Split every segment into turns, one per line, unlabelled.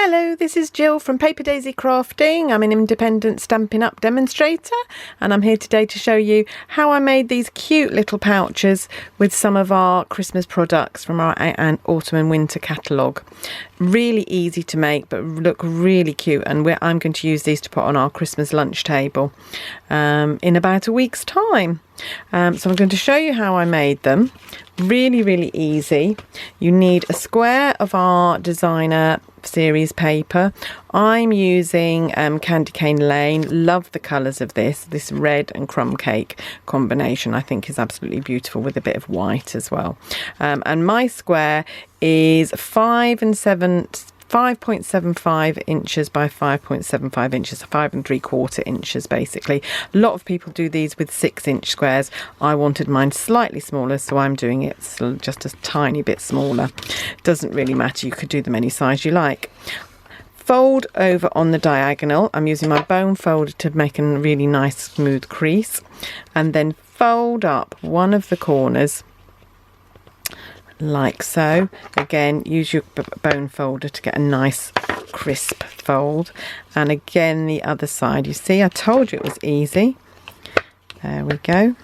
Hello, this is Jill from Paper Daisy Crafting. I'm an independent Stampin' Up demonstrator, and I'm here today to show you how I made these cute little pouches with some of our Christmas products from our autumn and winter catalogue. Really easy to make, but look really cute, and I'm going to use these to put on our Christmas lunch table in about a week's time. So I'm going to show you how I made them. Really easy. You need a square of our designer series paper. I'm using Candy Cane Lane. Love the colours of this red and crumb cake combination. I think is absolutely beautiful with a bit of white as well. And my square is 5.75 inches by 5.75 inches, 5 3/4 inches basically. A lot of people do these with 6-inch squares. I wanted mine slightly smaller, so I'm doing it just a tiny bit smaller. Doesn't really matter, you could do them any size you like. Fold over on the diagonal. I'm using my bone folder to make a really nice smooth crease, and then fold up one of the corners like so. Again, use your bone folder to get a nice crisp fold, and again the other side. You see, I told you it was easy. There we go.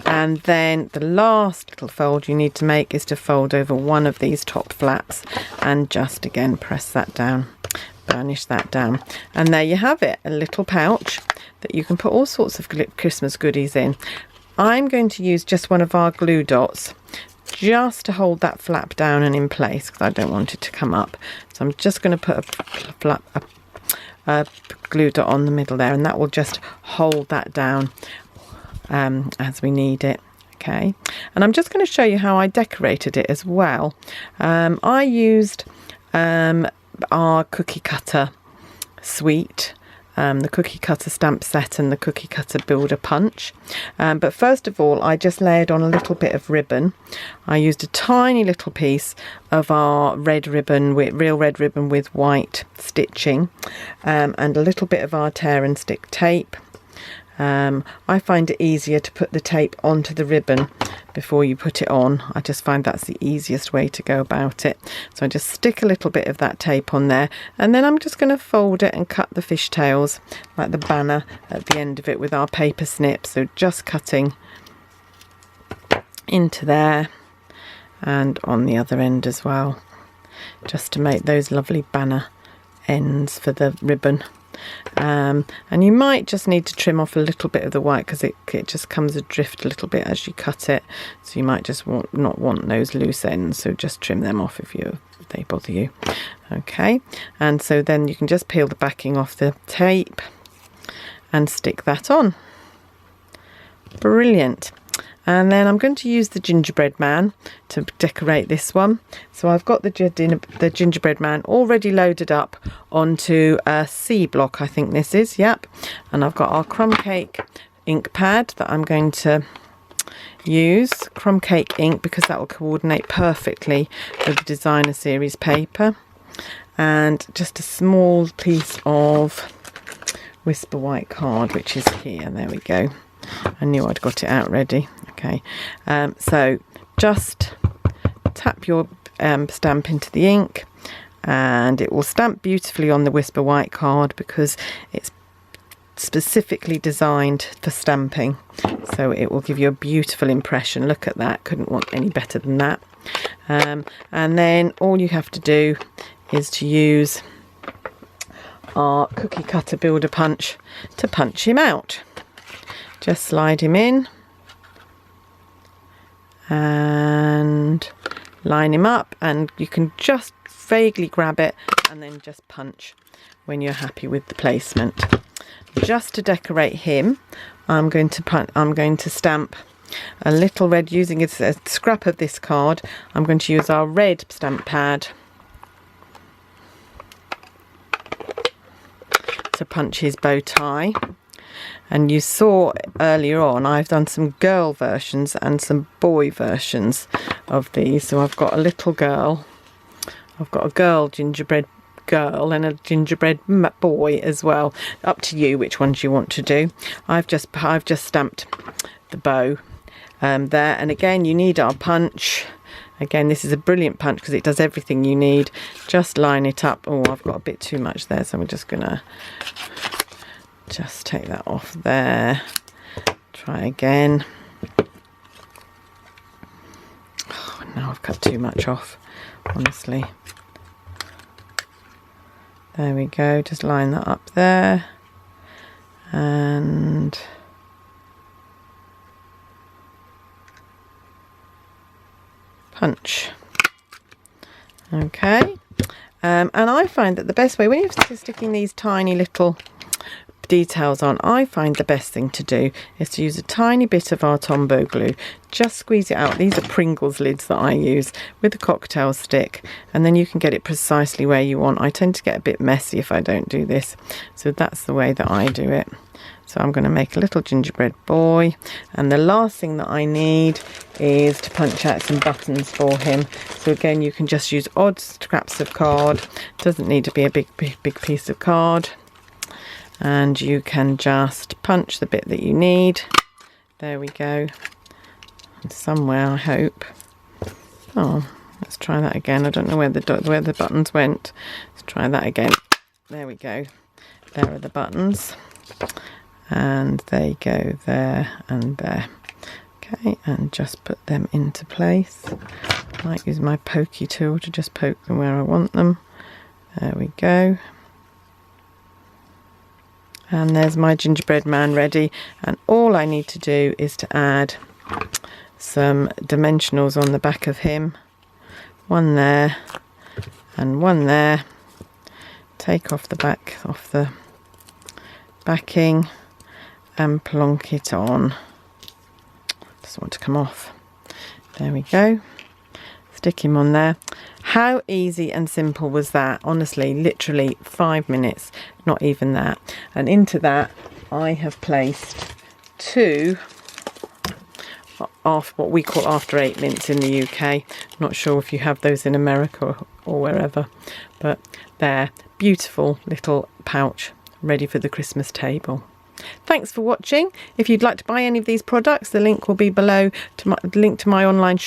And then the last little fold you need to make is to fold over one of these top flaps and just again press that down, burnish that down, and there you have it, a little pouch that you can put all sorts of Christmas goodies in. I'm going to use just one of our glue dots just to hold that flap down and in place, because I don't want it to come up. So I'm just going to put a glue dot on the middle there, and that will just hold that down as we need it. Okay, and I'm just going to show you how I decorated it as well. I used our cookie cutter suite, the cookie cutter stamp set and the cookie cutter builder punch, but first of all I just layered on a little bit of ribbon. I used a tiny little piece of our red ribbon, with real red ribbon with white stitching, and a little bit of our tear and stick tape. I find it easier to put the tape onto the ribbon before you put it on. I just find that's the easiest way to go about it. So I just stick a little bit of that tape on there, and then I'm just going to fold it and cut the fishtails like the banner at the end of it with our paper snip. So just cutting into there and on the other end as well, just to make those lovely banner ends for the ribbon. And you might just need to trim off a little bit of the white, because it just comes adrift a little bit as you cut it, so you might just not want those loose ends, so just trim them off if they bother you. Okay, and so then you can just peel the backing off the tape and stick that on. Brilliant. And then I'm going to use the gingerbread man to decorate this one. So I've got the gingerbread man already loaded up onto a C block, I think this is, yep. And I've got our crumb cake ink pad that I'm going to use, crumb cake ink, because that will coordinate perfectly with the designer series paper. And just a small piece of Whisper White card, which is here. There we go. I knew I'd got it out ready. Okay, so just tap your stamp into the ink, and it will stamp beautifully on the Whisper White card because it's specifically designed for stamping, so it will give you a beautiful impression. Look at that, couldn't want any better than that. And then all you have to do is to use our cookie cutter builder punch to punch him out. Just slide him in and line him up, and you can just vaguely grab it and then just punch when you're happy with the placement. Just to decorate him, I'm going to stamp a little red, using a scrap of this card. I'm going to use our red stamp pad to punch his bow tie. And you saw earlier on I've done some girl versions and some boy versions of these. So I've got a little girl, I've got a girl gingerbread girl and a gingerbread boy as well. Up to you which ones you want to do. I've just stamped the bow there, and again you need our punch Again, this is a brilliant punch because it does everything you need. Just line it up. Oh, I've got a bit too much there, so we're just gonna just take that off there. Try again. Oh, now I've cut too much off, honestly. There we go, just line that up there. And punch. Okay. And I find that the best way, when you're sticking these tiny little details on, I find the best thing to do is to use a tiny bit of our Tombow glue. Just squeeze it out. These are Pringles lids that I use with a cocktail stick, and then you can get it precisely where you want. I tend to get a bit messy if I don't do this, so that's the way that I do it. So I'm going to make a little gingerbread boy, and the last thing that I need is to punch out some buttons for him. So again, you can just use odd scraps of card. Doesn't need to be a big piece of card. And you can just punch the bit that you need. There we go. And somewhere, I hope. Oh, let's try that again. I don't know where the buttons went. Let's try that again. There we go. There are the buttons. And they go there and there. Okay, and just put them into place. I might use my pokey tool to just poke them where I want them. There we go. And there's my gingerbread man ready, and all I need to do is to add some dimensionals on the back of him. One there and one there. Take off the backing and plonk it on. Doesn't want to come off. There we go. Stick him on there. How easy and simple was that? Honestly, literally 5 minutes, not even that. And into that, I have placed 2 of what we call after 8 mints in the UK. Not sure if you have those in America or wherever, but they're beautiful little pouch ready for the Christmas table. Thanks for watching. If you'd like to buy any of these products, the link will be below to the link to my online shop.